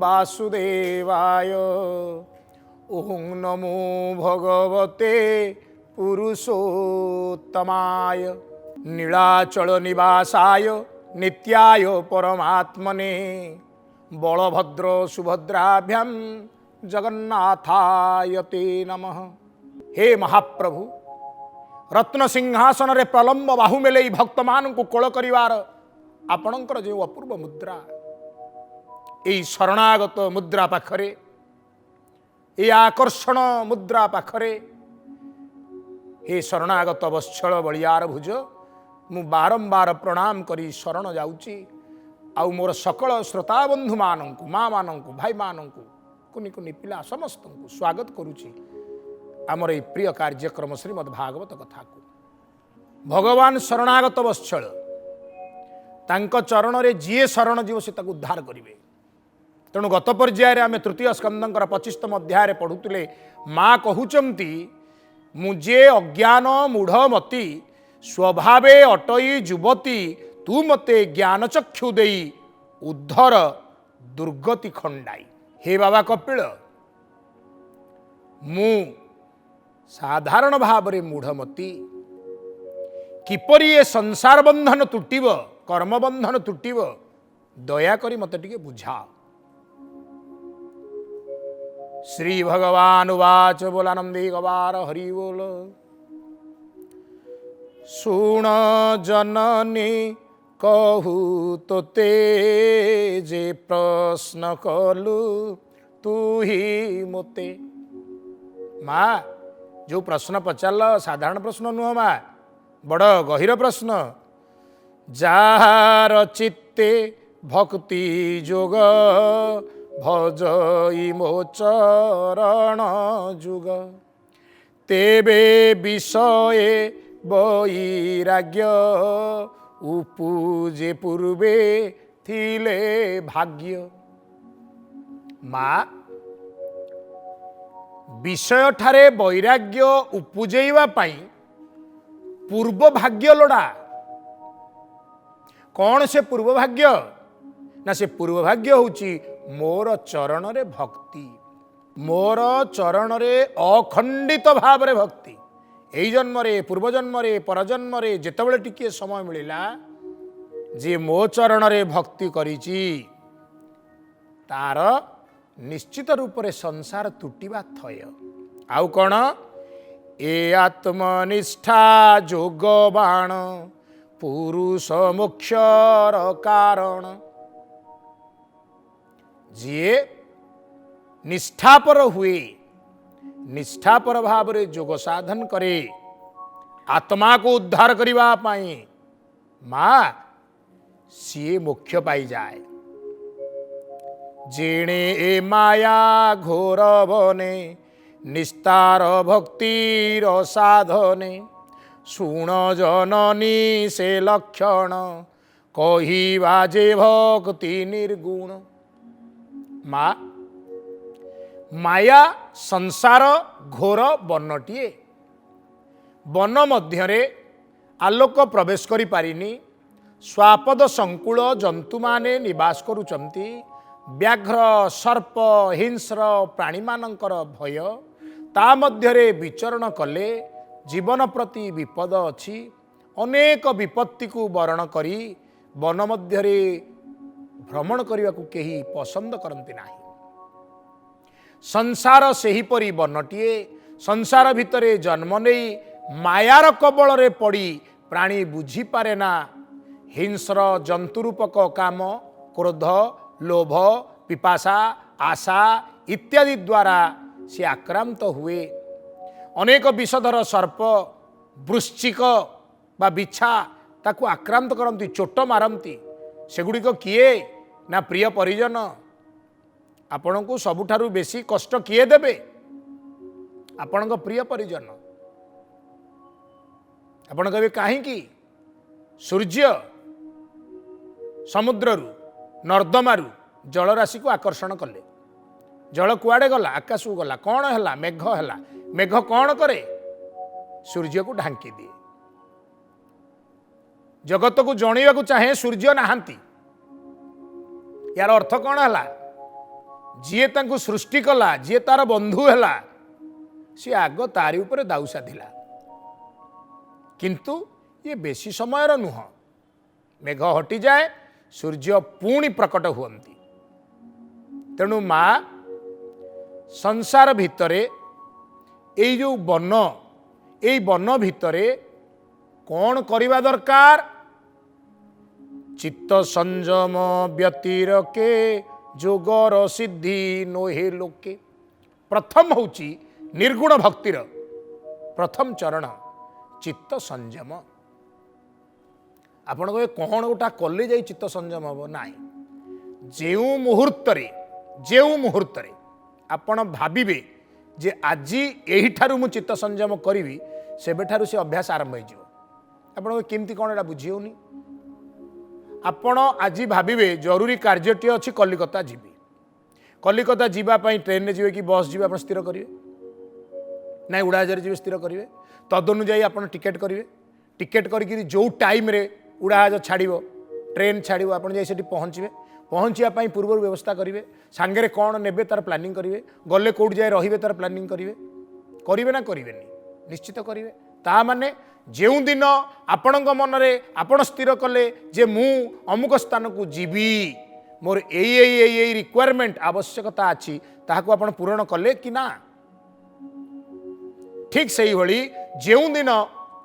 वासुदेवाय। ओं नमो भगवते पुरुषोत्तमाय। नीलाचल निवासाय नित्याय परमात्मने। बलभद्र सुभद्राभ्याम जगन्नाथाय ते नमः। हे महाप्रभु, रत्न सिंहासन रे प्रलंब बाहु मेले भक्त मान को कोल करिवार आपणकर जो अपूर्व मुद्रा, यही शरणागत मुद्रा पाखरे, ये आकर्षण मुद्रा पाखरे, हे शरणागत वत्सल बलियार भुज, मु बारंबार प्रणाम करी शरण जाउची। आउ मोर सकल श्रोता बंधु मानंकु, माँ मानंकु, भाई मानंकु, कुनि कुनि पिला समस्त को स्वागत करुची आमर ये प्रिय कार्यक्रम श्रीमद् भागवत कथा को। भगवान शरणागत वत्सल, तांको चरण रे जीए शरण जीव से ताकु उद्धार करिवे। तेणु गत पर्याय आम तृतीय स्कंदर 25तम अध्याय पढ़ुले, माँ कहउचंती मुझे अज्ञान मूढ़मती स्वभावे अटई युवती तू मते ज्ञान चक्षु देई उद्धर दुर्गति खंडाई। हे बाबा कपिल, मु साधारण भाव रे मूढ़मती, किपरि ये संसार बंधन तुटिब, कर्म बंधन तुटिब, दया करी मते टिके बुझा। श्री भगवान उवाच। बोलानंदी गवार हरि बोल। सुण जननी कहू तोते जे प्रश्न कलु तू ही मोते। माँ, जो प्रश्न पचार साधारण प्रश्न नुह माँ, बड़ गहिर प्रश्न। जार चित्ते भक्ति जोग भजई मो चरण जुग तेबे विषय वैराग्य उपुजे पूर्वे थिले भाग्य। माँ, विषय ठारे वैराग्य उपुजेइबा पाई पूर्व भाग्य लोड़ा। कौन से पूर्व भाग्य ना, से पूर्व भाग्य होची मोर चरण रे भक्ति, मोर चरण रे अखंडित भाव रे भक्ति। एई जन्म रे, पूर्व जन्म रे, परजन्म रे जेतेबेले टिके समय मिलिला, जे मो चरण रे भक्ति करिची तार निश्चित रूप से संसार तुटिबा थय। आउ कौन? ए आत्मनिष्ठा जोग बाण पुरुष मोक्षर कारण। जी निष्ठापर हुए, निष्ठापर भाव रे जोग साधन करे आत्मा को उद्धार करिबा पाई, माँ सीए मोक्ष पाई जाए। जेणे ए माया घोर बने निस्तार भक्तिर साधने सुण जननी से लक्षण कहिबा जे भक्ति निर्गुण। माँ, माया संसार घोर बनटिए, वन मध्यरे आलोक प्रवेश करि पारिनी, स्वापद संकुल जंतु माने निवास करुचंती, व्याघ्र सर्प हिंस्र प्राणी मानकर भय ता मध्यरे विचरण कले जीवन प्रति विपद अछि। अनेक विपत्ति को वरण करी वन मध्यरे भ्रमण करने को केही पसंद करती नाही। संसार सेहीपरि बनटिए, संसार भितरे जन्म नहीं मायार कबल रे पड़ी प्राणी बुझी पारे ना हिंस्र जंतुरूपक काम, क्रोध, लोभ, पिपासा, आशा इत्यादि द्वारा से आक्रांत हुए। अनेक विषधर सर्प, वृश्चिक बा बिछा ताकू आक्रांत करती, चोट मारती। सेगुड़िक किए ना प्रिय परिजन। आपण को सबुठारु बेसी कष्ट किए देबे? आपण प्रिय परिजन। आपण कहे कहीं सूर्य समुद्ररू नर्दमारू जलराशि को आकर्षण कले, जल कुआड़े गला? आकाश को गला। कौन है? मेघ है। मेघ कौन करे? सूर्य को ढांकी दिए। जगत को जणैवा को चाहे सूर्य नहांती, यार अर्थ कौन है? जी तांको सृष्टि कला, जी तार बंधु है, सी आग तारी उपरे दाऊ साधिला। किंतु ये बेसी समय नुह, मेघ हटि जाए, सूर्य पुणी प्रकट हुअन्ति। तेणु माँ संसार भितरे एई जो वन, एई वन भितरे कौन करिबा दरकार? चित्त संयम व्यतिरके जोगर सिद्धि नोहे लोके। प्रथम होची निर्गुण भक्तिर प्रथम चरण चित्त संयम। आपण कहे कौन गोटा कले जाई चित्त संयम हम ना। जो मुहूर्त आपण भाविबे जे आज यही ठारू मु चित्त संयम करी, सेबेठारू से अभ्यास आरंभ हो। आपण केमती कौन एटा बुझी होनी। आपण आज भाविबे जरूरी कार्यटी अच्छी कलिकता जीवी, कलिकता जीवाई ट्रेन में जीवे कि बस जीवे, आप स्थिर करेंगे ना उड़ाजारे जीवे स्थिर करेंगे। तदनुजाई आप टिकेट करेंगे, टिकेट करके जो टाइम रे उड़ाजाज छाड़ो, ट्रेन छाड़ो, आप जाए पहुँचे, पहुँचापी पूर्व व्यवस्था करेंगे, सांगे कौन ने तार प्लानिंग करेंगे, गले कौट जाए रे तार प्लानिंग करेंगे ना करेंगे? निश्चित करेंगे। ता माने जो दिन आपण मनरे आपण स्थिर कले जे मु अमुक स्थान को जीवी, मोर यही रिक्वायरमेंट आवश्यकता अच्छी, ताहाको आपण पूरण कले कि ना? ठीक से भली जो दिन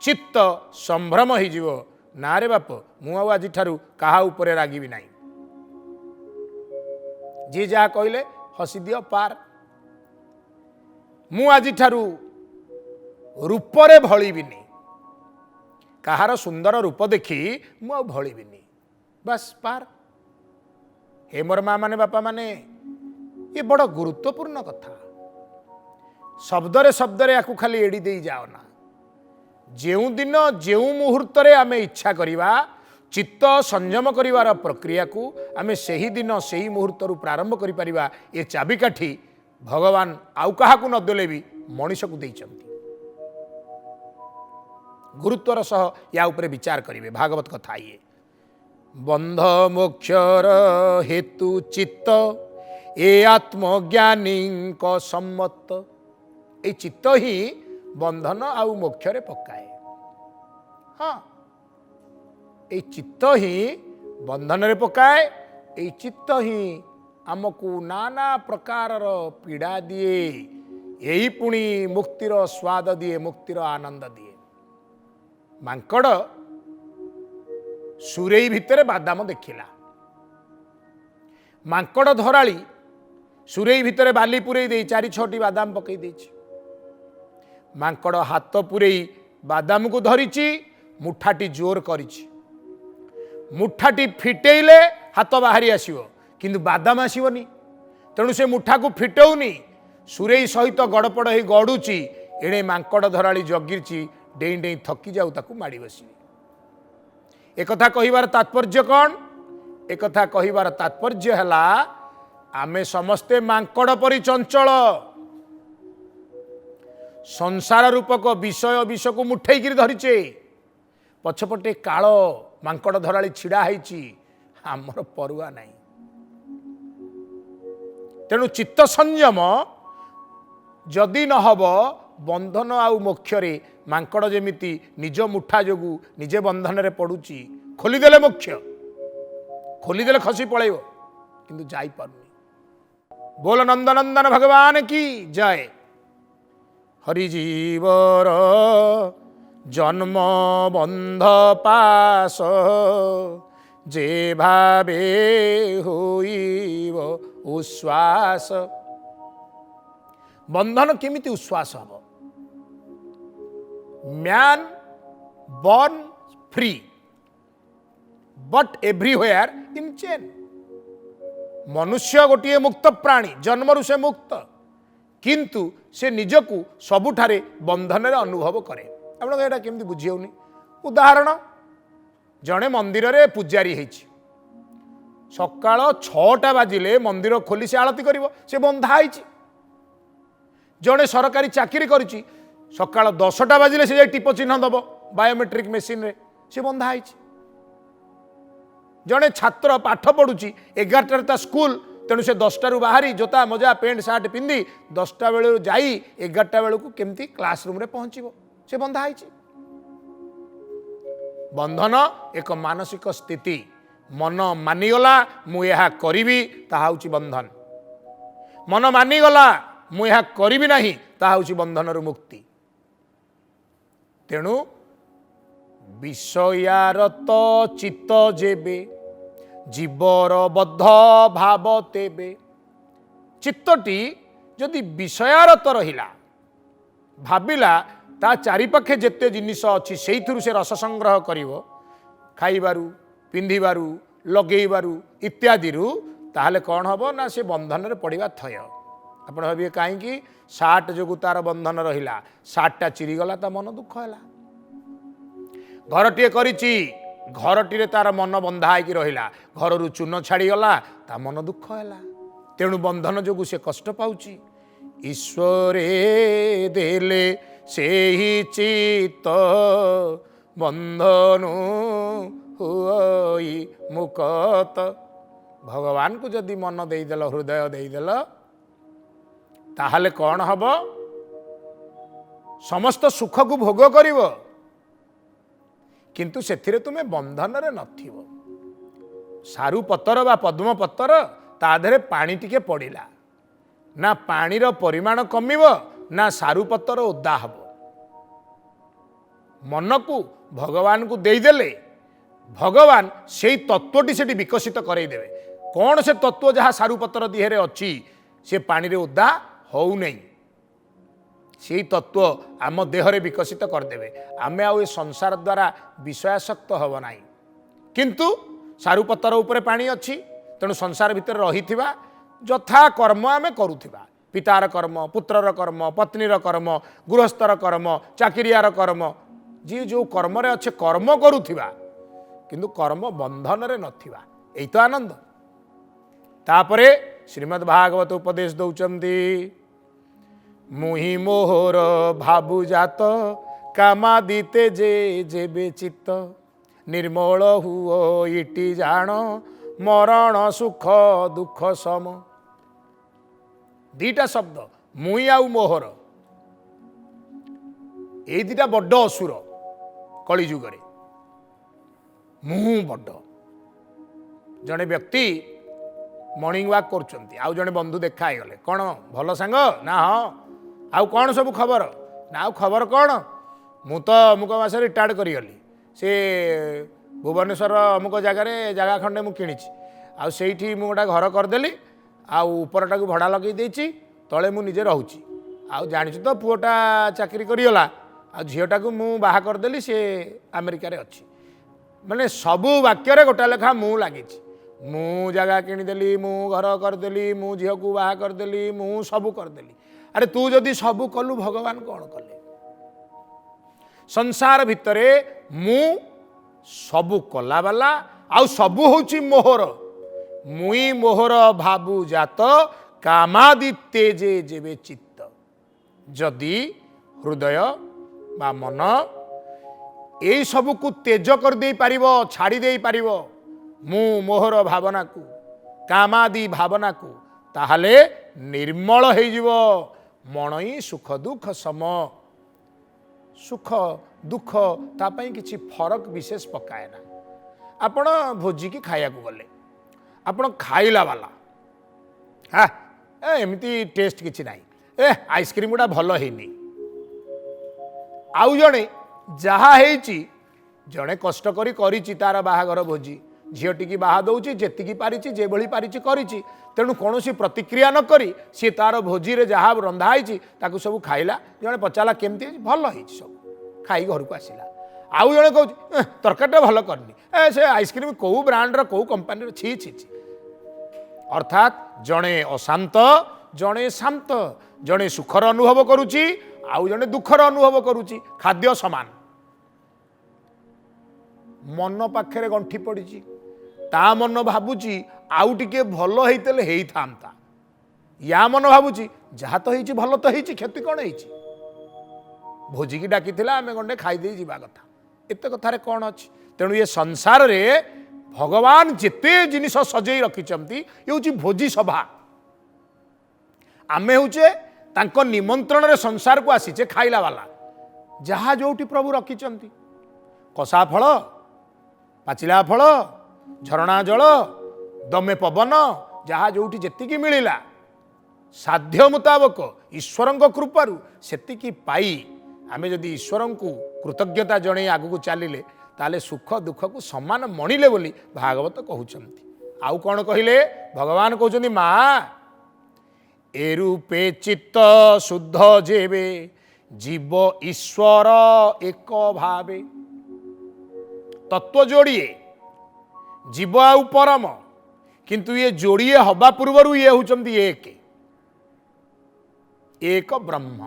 चित्त संभ्रम हो ना रे बाप मु आज ठारू कहा उपरे रागिबी नहीं, जी जहाँ कहले हसी दियो पार, मु आज ठारू रूपरे भलिबिनी, कहार सुंदर रूप देखी मु भलिबिनी, बस पार। हे मोर माँ माने बापा माने, ये बड़ गुरुत्वपूर्ण कथा। शब्दरे शब्दरे याकू खाली एड़ी दे जाओ ना। जो दिन जो मुहूर्त आमे इच्छा करिवा चित्त संयम करिवार प्रक्रिया को आमे सही दिन सही मुहूर्त प्रारंभ करि परिबा। ये चाबिकाठी भगवान आउ काहाकू न देले भी मनीष को देइचंती। गुरुत्वर सह या उपरे विचार करिवे। भागवत कथा ये बंध मोक्षर हेतु चित्त ए आत्मज्ञानी को सम्मत। ए चित्त ही बंधन आउ मोक्षरे पकाए। हाँ, ए चित्त ही बंधन रे पकाए। ए चित्त ही आमको नाना प्रकार पीड़ा दिए, यही पुणी मुक्तिर स्वाद दिए, मुक्तिर आनंद दिए। मांकड़ सुरेई भितर बादाम देखिला, मांकड़ धराली सुरेई भितर बाली पुरई दे 4-6टी बादाम पकई देछि। मांकड़ हाथ पुरई बादाम को धरिछि, मुठाटी जोर करिछि। मुठाटी फिटेइले हाथ बाहरी आसिबो, किंतु बादाम आसिबोनी। तेणु से मुठा को फिटौनी, सुरेई सहित गड़पड़ हो गड़ुची। एणे मांकड़ धराली जगिरछि, डेई डेई थकी जाऊ ताकू माड़ी बसी। एक कथा कहिबार तात्पर्य कौन? एक कथा कहिबार तात्पर्य हैला आमे समस्ते मांकड़ परि चंचल। संसार रूपक विषय विष को मुठेई धरिचे, पछपटे काल मांकड़ धराली छिड़ा हैछि, आमर परुआ नहीं। तेणु चित्त संयम जदि न हब, बंधन आउ मोक्षरे मांकड़ जेमिति निज मुठा जोगु निजे बंधन रे पड़ुची। खोलीदेले मोक्ष, खोलीदेले खसी पड़ेब, किंतु जाई पारुनी। बोल नंदनंदन भगवान की जय। हरिजीवर जन्म बंध पास, जे भावे होइब उश्वास। बंधन केमिति उश्वास हब? Man born free but everywhere in chain। मनुष्य गोटे मुक्त प्राणी, जन्मरु से मुक्त, किंतु से निजकू सबुठारे बंधन रे अनुभव करे। आपण एटा केमती बुझी होनी? उदाहरण, जड़े मंदिर रे पूजारी हेछि, सकाळ 6टा बाजिले मंदिर खोली से आरती करिवो, से बंधा हेछि। जड़े सरकारी चाकरी करिछि, सकाळ 10टा बाजिले से टिप चिन्ह दब बायोमेट्रिक मेसीन रे, से बंधा हेछि। जड़े छात्र पाठ पढ़ुची 11टार ता स्कूल तेणु से 10टारू बाहरी जोता मजा पेंट सार्ट पिंधि 10टा बेलू जाई 11टा बेलू केमती क्लासरूम रे पहुँचो से बंधा है। बंधन एक मानसिक स्थिति मन मानिगला मुझे करी ताहा हूँ बंधन मन मानिगला मुझे करी ना ताहा हूँ बंधन मुक्ति। तेणु विषयारत चित्त जेबे जीवर बद्ध भाव तेबे चित्तटी जदि विषयारत रहिला भाविला ता चारिपाखे जेते जिनिस अच्छी से से रस संग्रह करिवो खाइबारू पिंधिबारू लगेइबारू इत्यादि ताहले कौन हम ना से बंधन रे पड़िबा थय। आपण भाबिए कहीं सार्ट जो तार बंधन रहिला सार्टटा चिरीगला ता मन दुख है। घरटे करिची घरटी तार मन बंधा है रहिला घर रु चून छाड़ीगला ता मन दुख है। तेणु बंधन जो से कष्ट पाउची ईश्वरे देले से ही चित्त बंधन हुई मुकत। भगवान को जदि मन देदेल हृदय देदेल ताहले कौन हब समस्त सुख को भोग करिव किंतु सेथिरे तुमे बंधन रे नथिव। सारू पतर बा पद्म पतर ता देहरे पानी टिके पड़िला ना पानीर परिमाण कमिव ना सारू पतर ओदा हब। मन को भगवान को देदेले भगवान से तत्वटी से विकसित करईदेवे। कौन से तत्व जहाँ सारू पतर दिहरे अच्छी से पानी रे ओदा हो नहीं से तत्व आम देहरे विकसित करदेवे। आमे आउ संसार द्वारा विषयासक्त हब ना किंतु सारू पतर उपरे पानी अच्छी तेणु संसार भितर रही यथा कर्म आमे करुथिबा पितार कर्म पुत्रर कर्म पत्नीर कर्म गृहस्थर कर्म चाकिरियार कर्म जी जो कर्म रे अच्छे कर्म करुथिबा किंतु कर्म बंधन रे नथिबा एई तो आनंद। तापरे श्रीमद् भागवत उपदेश दौचंती मुहि मोहर भाबु जात कामादिते जे जेबे चित्त निर्मल हुओ इटी जान मरण सुख दुख सम। दीटा शब्द मुई आउ मोहर ये दीटा बड़ असुर कलिजुगरे मुहु बड़। जड़े व्यक्ति मॉर्निंग वॉक करछंती आउ जड़े बंधु देखा गले कौन भल सांग ना हाँ आउ कौन सब खबर ना आउ खबर कौन मु तो अमुक मास रिटायर्ड करिगली से भुवनेश्वर अमुक जगह खंडे मु किणिछि आउ सेठी मु गोटा घर करदेली आउ उपरटा को भड़ा लगे देछि तले मु निजे रहूछि आउ जानिछु तो पुओटा चाकरी करिगला आ झीटा को मु बाहा करदेली से अमेरिका रे अछि माने सबु वाक्य रे गोटा लेखा मु लागिछि मु जगह किणीदेली मु घर करदेली मु झील को बाहा करदेली मु सबु करदेली। अरे तू जदि सबु कलु भगवान कौन कले संसार भितरे मु सबु कला वाला आउ सबु होची मोहर मुई मोहर भाबु जात कामादित्य जे जेबे चित्त। जदि हृदय बा मन यही सबू को तेज कर दे पारिबो छाड़ी दे पारिबो मु मोहर भावना को कामादि भावना को ताहले निर्मल हो जिवो मणई सुख दुख सम। सुख दुख तापाई किछि फरक विशेष पकाए ना। आपण भोजी की खाया को गले आपण खाइला वाला हाँ एमती टेस्ट किछि नाही आइसक्रीम गुड़ा भल हैनी आउ जड़े जहा जड़े कष्ट करी तार बाहागर भोजी झीटी की बाहा दौची जेतिकी पारिची जे भली पारिची करिची तेणु कौन प्रतिक्रिया न करी सी तार भोजी रे जहाँ रंधा है ताकू सब खाइला जड़े पचारा केमती भल है सब खाई घर को आसला आउ जड़े कह तरकारीटा भल करनी से आइसक्रीम कौ ब्रांडर कौ कंपानी छी छी छी। अर्थात जड़े अशांत जड़े शांत जड़े सुखर अनुभव करुची आउ जड़े दुखर अनुभव करुची खाद्य समान मन पाखे गंठी पड़ी ता मन भावुची आउ टिके भल होते था या मन भावुची जहाँ तो होती भल तो होती क्षति कौन हो भोजी की डाकी आम गंडे खाईदे जावा कथा एत कथार कौन अच्छी। तेणु ये संसार रे भगवान जिते जिनिस सजई रखिंट ये हूँ भोजी सभा आमे होचे तांको निमंत्रण रे संसार को आसीचे खाइला वाला जहाँ जोटी प्रभु रखिंट कषा फल पाचिला फल झरणा जल दमे पवन जहाँ जोटी जेतिकी मिलिला साध्य मुताबक ईश्वर कृपारू सेतिकी पाई आमे जदि ईश्वर को कृतज्ञता जणे आगू चलिले ताले सुख दुख को समान मणिले बोली भागवत कहउचंती। आउ कौन कहले भगवान कहउचंती माँ ए रूपे चित्त शुद्ध जेबे जीव ईश्वर एक भावे तत्व जोड़िए जीव आउ परम किंतु ये जोड़िए हवा पूर्वर ये होचंती एक ब्रह्म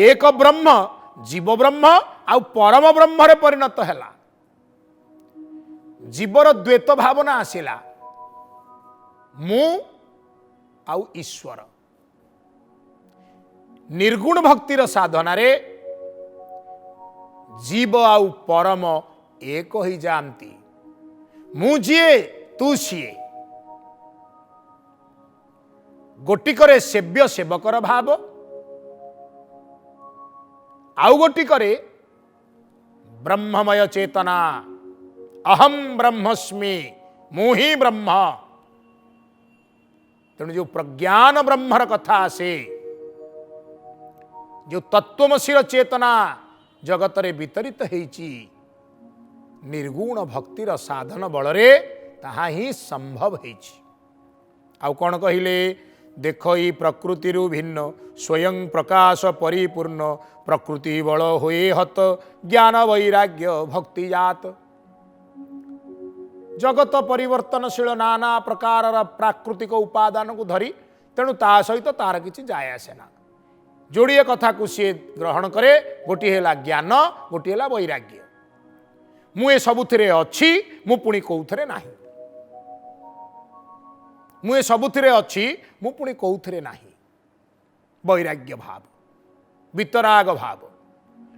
एक ब्रह्म जीव ब्रह्म आउ परम ब्रह्म रे परिणत हैला जीवर द्वैत भावना आसिला मु आउ ईश्वर निर्गुण भक्तिर साधना रे जीव आउ परम एक ही जानती मु जिए तू सीए गोटिकरे सेव्य सेवकर भाव आउ गोटिकरे ब्रह्ममय चेतना अहम ब्रह्मस्मि मुहि ब्रह्म तेणु जो प्रज्ञान ब्रह्मर कथा आसे जो तत्वमसीर चेतना जगत रे वितरित होईची निर्गुण भक्तिर साधन बलरे ताहा ही संभव होईची। आउ कौन कहले देख ई प्रकृति भिन्न स्वयं प्रकाश परिपूर्ण प्रकृति बल होए हत ज्ञान वैराग्य भक्ति जात जगत परिवर्तनशील नाना प्रकार प्राकृतिक उपादान को धरी तेणु ता सहित तार किछि जाय आसे ना जोड़िए कथा को सी ग्रहण करे गोटी है ज्ञान गोटी है वैराग्य मु ए सबुथिरे अछि मु पुणी कौथरे नाही मु ए सबुथिरे अछि मु पुणी कौथरे नाही वैराग्य भाव वितराग भाव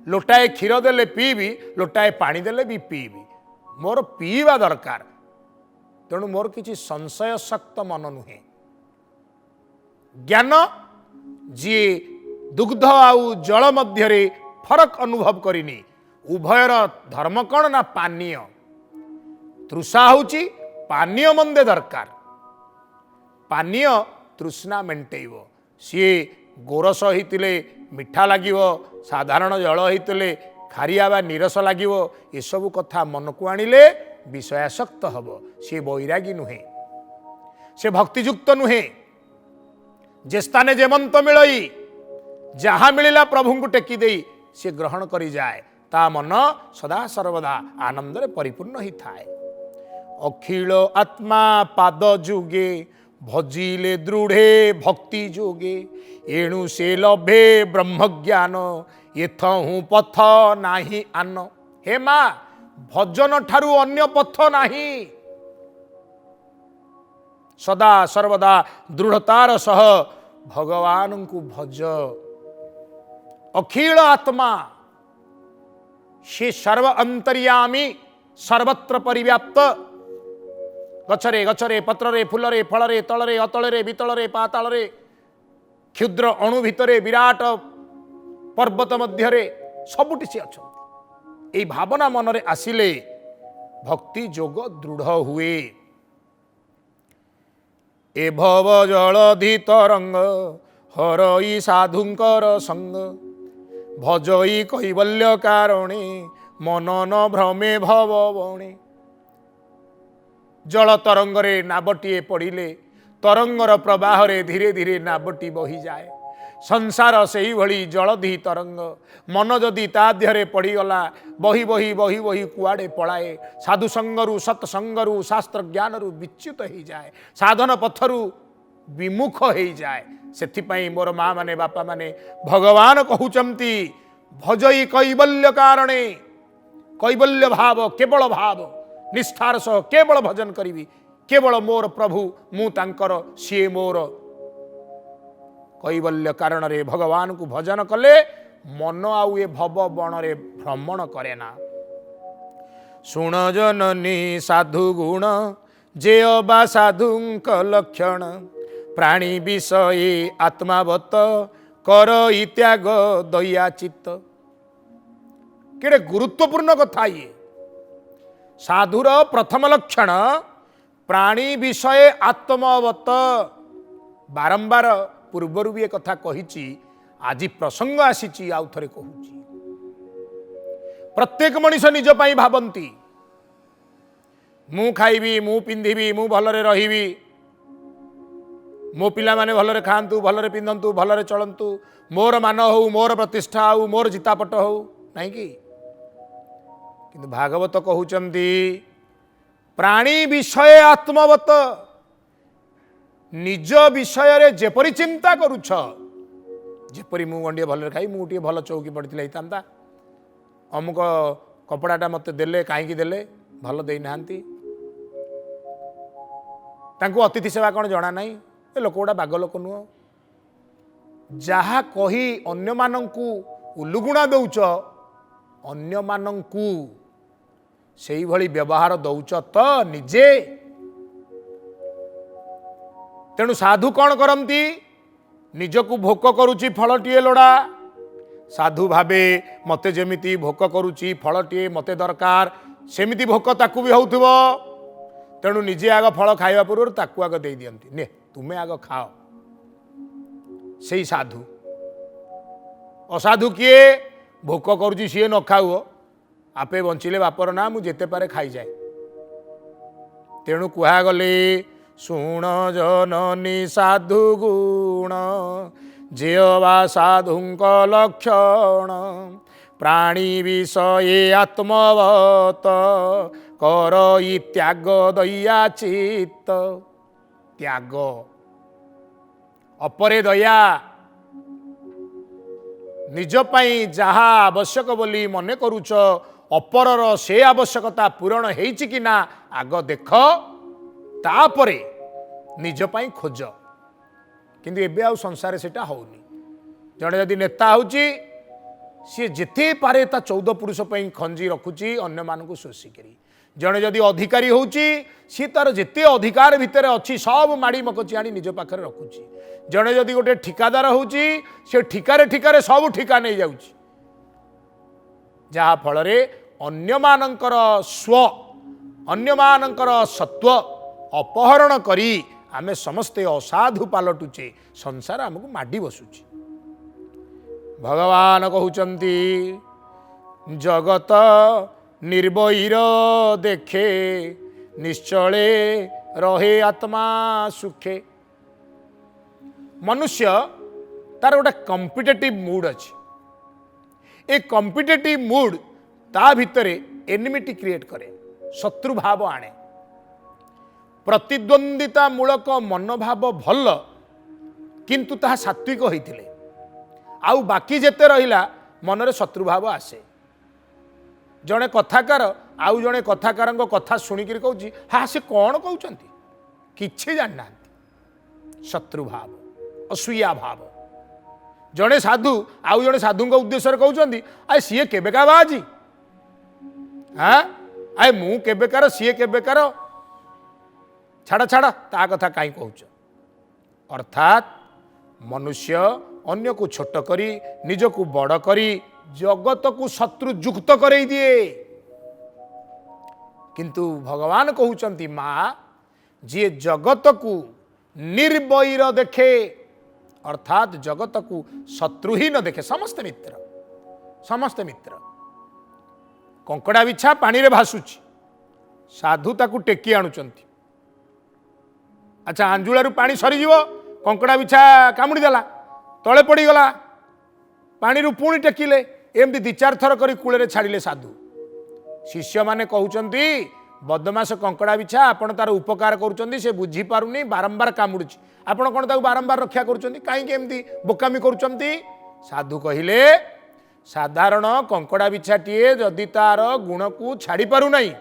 लोटाए क्षीर देले पीबी लोटाए पानी देले भी पीबी मोर पीवा दरकार तेणु मोर किछि संशय शक्त मन नुहे ज्ञान जी दुग्ध आउ जल मध्यरे फरक अनुभव करिनी उभयर धर्म कण ना पानीय तृषा होची पानीय मंदे दरकार पानीय तृष्णा मेंटेइब सी गोरस होइतिले मिठा लागिव साधारण जल होइतिले खारिया बा नीरस लागिव ए सब कथा मन को आनिले विषयासक्त हब सी बैरागी नुहे से भक्तियुक्त नुहे जे स्थाने जेमंत मिलई जहाँ मिलिला प्रभु को टेकी दे सी ग्रहण करी जाए ता मन सदा सर्वदा आनंद रे परिपूर्ण ही थाए अखिल आत्मा पाद जुगे भजिले दृढ़े भक्ति जोगे एणु से लभे ब्रह्म ज्ञान एथहु पथ नाही आन हे माँ भजन ठारू अन्य पथ नाही सदा सर्वदा दृढ़तार सह भगवान को भज अखिल आत्मा से सर्व अंतर्यामी सर्वत्र परिव्याप्त गछरे गछरे पत्ररे फुलरे फलरे तलरे अतलरे वितलरे पातालरे क्षुद्र अणु भितरे विराट पर्वत मध्यरे सबुटी से अच्छा ये भावना मनरे आसिले भक्ति जोग दृढ़ हुए ए भव जलधि तरंग हरई साधुंकर संग भजई कैवल्य कारणे मनन भ्रमे भव बणे जल तरंग रे नाबटीए पड़िले तरंगर प्रवाह रे धीरे धीरे नाबटी बही जाए संसार से ही भली जलधि तरंग मन जदि ता देहरे पड़ीगला बही बही बही बही कुआड़े पलाए साधु संगरु सत्संगरु शास्त्र ज्ञानरु विच्युत हो जाए साधन पथरु विमुख हो जाए सेथिपाई मोर माँ माने बापा माने भगवान कहउचंती भजई कैवल्य कारणे कैवल्य भाव केवल भाव निष्ठार सह केवल भजन करी केवल मोर प्रभु मु तांकर सी मोर कैवल्य कारण रे भगवान को भजन कले मन आउ ए भव बण रे भ्रमण करे ना ଶୁଣ ଜନନୀ ସାଧୁ ଗୁଣ ଯେ ଅବା ସାଧୁଙ୍କ ଲକ୍ଷଣ ପ୍ରାଣୀ ବିଷୟେ ଆତ୍ମାବତ କର ଇତ୍ୟାଗ ଦୟା ଚିତ୍ତ। କେଡ଼େ ଗୁରୁତ୍ୱପୂର୍ଣ୍ଣ କଥା ଇଏ। ସାଧୁର ପ୍ରଥମ ଲକ୍ଷଣ ପ୍ରାଣୀ ବିଷୟ ଆତ୍ମବତ। ବାରମ୍ବାର ପୂର୍ବରୁ ବି ଏ କଥା କହିଛି, ଆଜି ପ୍ରସଙ୍ଗ ଆସିଛି ଆଉ ଥରେ କହୁଛି। ପ୍ରତ୍ୟେକ ମଣିଷ ନିଜ ପାଇଁ ଭାବନ୍ତି, ମୁଁ ଖାଇବି, ମୁଁ ପିନ୍ଧିବି, ମୁଁ ଭଲରେ ରହିବି, ମୋ ପିଲାମାନେ ଭଲରେ ଖାଆନ୍ତୁ, ଭଲରେ ପିନ୍ଧନ୍ତୁ, ଭଲରେ ଚଳନ୍ତୁ, ମୋର ମାନ ହଉ, ମୋର ପ୍ରତିଷ୍ଠା ହଉ, ମୋର ଜିତାପଟ ହଉ, ନାଇଁ କି? କିନ୍ତୁ ଭାଗବତ କହୁଛନ୍ତି ପ୍ରାଣୀ ବିଷୟ ଆତ୍ମବତ। ନିଜ ବିଷୟରେ ଯେପରି ଚିନ୍ତା କରୁଛ, ଯେପରି ମୁଁ ଗଣ୍ଡିଏ ଭଲରେ ଖାଇ, ମୁଁ ଟିକେ ଭଲ ଚୌକି ପଡ଼ିଥିଲେ ହେଇଥାନ୍ତା, ଅମୁକ କପଡ଼ାଟା ମୋତେ ଦେଲେ, କାହିଁକି ଦେଲେ, ଭଲ ଦେଇନାହାନ୍ତି, ତାଙ୍କୁ ଅତିଥି ସେବା କ'ଣ ଜଣା ନାହିଁ, ଏ ଲୋକ ଗୁଡ଼ା ବାଗ ଲୋକ ନୁହଁ, ଯାହା କହି ଅନ୍ୟମାନଙ୍କୁ ଉଲୁଗୁଣା ଦେଉଛ, ଅନ୍ୟମାନଙ୍କୁ ସେଇଭଳି ବ୍ୟବହାର ଦେଉଛ ତ ନିଜେ? ତେଣୁ ସାଧୁ କ'ଣ କରନ୍ତି? ନିଜକୁ ଭୋକ କରୁଛି ଫଳଟିଏ ଲୋଡ଼ା, ସାଧୁ ଭାବେ ମୋତେ ଯେମିତି ଭୋକ କରୁଛି ଫଳଟିଏ ମୋତେ ଦରକାର, ସେମିତି ଭୋକ ତାକୁ ବି ହେଉଥିବ। ତେଣୁ ନିଜେ ଆଗ ଫଳ ଖାଇବା ପୂର୍ବରୁ ତାକୁ ଆଗ ଦେଇଦିଅନ୍ତି, ନେ ତୁମେ ଆଗ ଖାଅ। ସେଇ ସାଧୁ। ଅସାଧୁ କିଏ? ଭୋକ କରୁଛି ସିଏ ନ ଖାଉ, ଆପେ ବଞ୍ଚିଲେ ବାପର ନା, ମୁଁ ଯେତେ ପାରେ ଖାଇଯାଏ। ତେଣୁ କୁହାଗଲେ ଶୁଣ ଜନନୀ ସାଧୁ ଗୁଣ ଯେ ଅବା ସାଧୁଙ୍କ ଲକ୍ଷଣ ପ୍ରାଣୀ ବିଷୟେ ଆତ୍ମବତ କର ଇତ୍ୟାଗ ଦୟା ଚିତ୍ତ। ତ୍ୟାଗ, ଅପରେ ଦୟା। ନିଜ ପାଇଁ ଯାହା ଆବଶ୍ୟକ ବୋଲି ମନେ କରୁଛ, ଅପରର ସେ ଆବଶ୍ୟକତା ପୂରଣ ହେଇଛି କି ନା ଆଗ ଦେଖ, ତାପରେ ନିଜ ପାଇଁ ଖୋଜ। କିନ୍ତୁ ଏବେ ଆଉ ସଂସାରରେ ସେଟା ହଉନି। ଜଣେ ଯଦି ନେତା ହେଉଛି, ସିଏ ଯେତେ ପାରେ ତା 14 ପୁରୁଷ ପାଇଁ ଖଞ୍ଜି ରଖୁଛି ଅନ୍ୟମାନଙ୍କୁ ଶୋଷିକରି। ଜଣେ ଯଦି ଅଧିକାରୀ ହେଉଛି, ସିଏ ତାର ଯେତେ ଅଧିକାର ଭିତରେ ଅଛି ସବୁ ମାଡ଼ି ମକଚି ଆଣି ନିଜ ପାଖରେ ରଖୁଛି। ଜଣେ ଯଦି ଗୋଟେ ଠିକାଦାର ହେଉଛି, ସେ ଠିକାରେ ଠିକାରେ ସବୁ ଠିକା ନେଇଯାଉଛି, ଯାହାଫଳରେ ଅନ୍ୟମାନଙ୍କର ଅନ୍ୟମାନଙ୍କର ସତ୍ୱ ଅପହରଣ କରି ଆମେ ସମସ୍ତେ ଅସାଧୁ ପାଲଟୁଛେ, ସଂସାର ଆମକୁ ମାଡ଼ି ବସୁଛି। ଭଗବାନ କହୁଛନ୍ତି ଜଗତ ନିର୍ଭୟର ଦେଖେ ନିଶ୍ଚଳେ ରହେ ଆତ୍ମା ସୁଖେ। ମନୁଷ୍ୟ ତାର ଗୋଟେ କମ୍ପିଟେଟିଭ୍ ମୁଡ୍ ଅଛି। ଏ କମ୍ପିଟେଟିଭ୍ ମୁଡ୍ ତା ଭିତରେ ଏନିମିଟି କ୍ରିଏଟ୍ କରେ, ଶତ୍ରୁଭାବ ଆଣେ। ପ୍ରତିଦ୍ୱନ୍ଦିତା ମୂଳକ ମନୋଭାବ ଭଲ, କିନ୍ତୁ ତାହା ସାତ୍ୱିକ ହୋଇଥିଲେ। ଆଉ ବାକି ଯେତେ ରହିଲା ମନରେ ଶତ୍ରୁଭାବ ଆସେ। ଜଣେ କଥାକାର ଆଉ ଜଣେ କଥାକାରଙ୍କ କଥା ଶୁଣିକିରି କହୁଛି, ହଁ ସେ କ'ଣ କହୁଛନ୍ତି, କିଛି ଜାଣିନାହାନ୍ତି। ଶତ୍ରୁଭାବ, ଅସୂୟା ଭାବ। ଜଣେ ସାଧୁ ଆଉ ଜଣେ ସାଧୁଙ୍କ ଉଦ୍ଦେଶ୍ୟରେ କହୁଛନ୍ତି, ଆଏ ସିଏ କେବେକା ବାଜି, ଆଏ ମୁଁ କେବେକାର, ସିଏ କେବେକାର, ଛାଡ଼ ଛାଡ଼ ତା କଥା କାହିଁ କହୁଛ। ଅର୍ଥାତ୍ ମନୁଷ୍ୟ ଅନ୍ୟକୁ ଛୋଟ କରି ନିଜକୁ ବଡ଼ କରି ଜଗତକୁ ଶତ୍ରୁ ଯୁକ୍ତ କରେଇ ଦିଏ। କିନ୍ତୁ ଭଗବାନ କହୁଛନ୍ତି, ମା ଯିଏ ଜଗତକୁ ନିର୍ଭୟର ଦେଖେ, ଅର୍ଥାତ୍ ଜଗତକୁ ଶତ୍ରୁହୀନ ଦେଖେ, ସମସ୍ତେ ମିତ୍ର, ସମସ୍ତେ ମିତ୍ର। କଙ୍କଡ଼ା ବିଛା ପାଣିରେ ଭାସୁଛି, ସାଧୁ ତାକୁ ଟେକି ଆଣୁଛନ୍ତି। ଆଚ୍ଛା, ଆଞ୍ଜୁଳାରୁ ପାଣି ସରିଯିବ, କଙ୍କଡ଼ା ବିଛା କାମୁଡ଼ି ଦେଲା, ତଳେ ପଡ଼ିଗଲା, ପାଣିରୁ ପୁଣି ଟେକିଲେ, ଏମିତି 2-4 ଥର କରି କୂଳରେ ଛାଡ଼ିଲେ ସାଧୁ। ଶିଷ୍ୟମାନେ କହୁଛନ୍ତି, ବଦମାସ କଙ୍କଡ଼ା ବିଛା, ଆପଣ ତାର ଉପକାର କରୁଛନ୍ତି, ସେ ବୁଝିପାରୁନି, ବାରମ୍ବାର କାମୁଡ଼ୁଛି, ଆପଣ କ'ଣ ତାକୁ ବାରମ୍ବାର ରକ୍ଷା କରୁଛନ୍ତି, କାହିଁକି ଏମିତି ବୋକାମି କରୁଛନ୍ତି? ସାଧୁ କହିଲେ, ସାଧାରଣ କଙ୍କଡ଼ା ବିଛାଟିଏ ଯଦି ତାର ଗୁଣକୁ ଛାଡ଼ି ପାରୁନାହିଁ,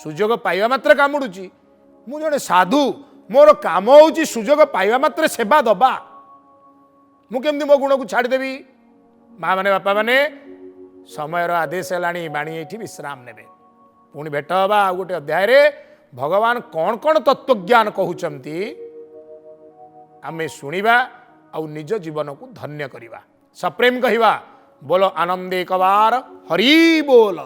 ସୁଯୋଗ ପାଇବା ମାତ୍ରେ କାମୁଡ଼ୁଛି, ମୁଁ ଜଣେ ସାଧୁ, ମୋର କାମ ହେଉଛି ସୁଯୋଗ ପାଇବା ମାତ୍ରେ ସେବା ଦବା, ମୁଁ କେମିତି ମୋ ଗୁଣକୁ ଛାଡ଼ିଦେବି? ମା ମାନେ, ବାପା ମାନେ, ସମୟର ଆଦେଶ ହେଲାଣି, ବାଣୀ ଏଇଠି ବିଶ୍ରାମ ନେବେ। पुणी भेट हवा आ गोटे अध्याय रे भगवान कौन कौन तत्वज्ञान कहउचंती आमे शुणिबा आ निज जीवन को धन्य करिबा सप्रेम कहिबा बोलो आनंदे कबार हरि बोल।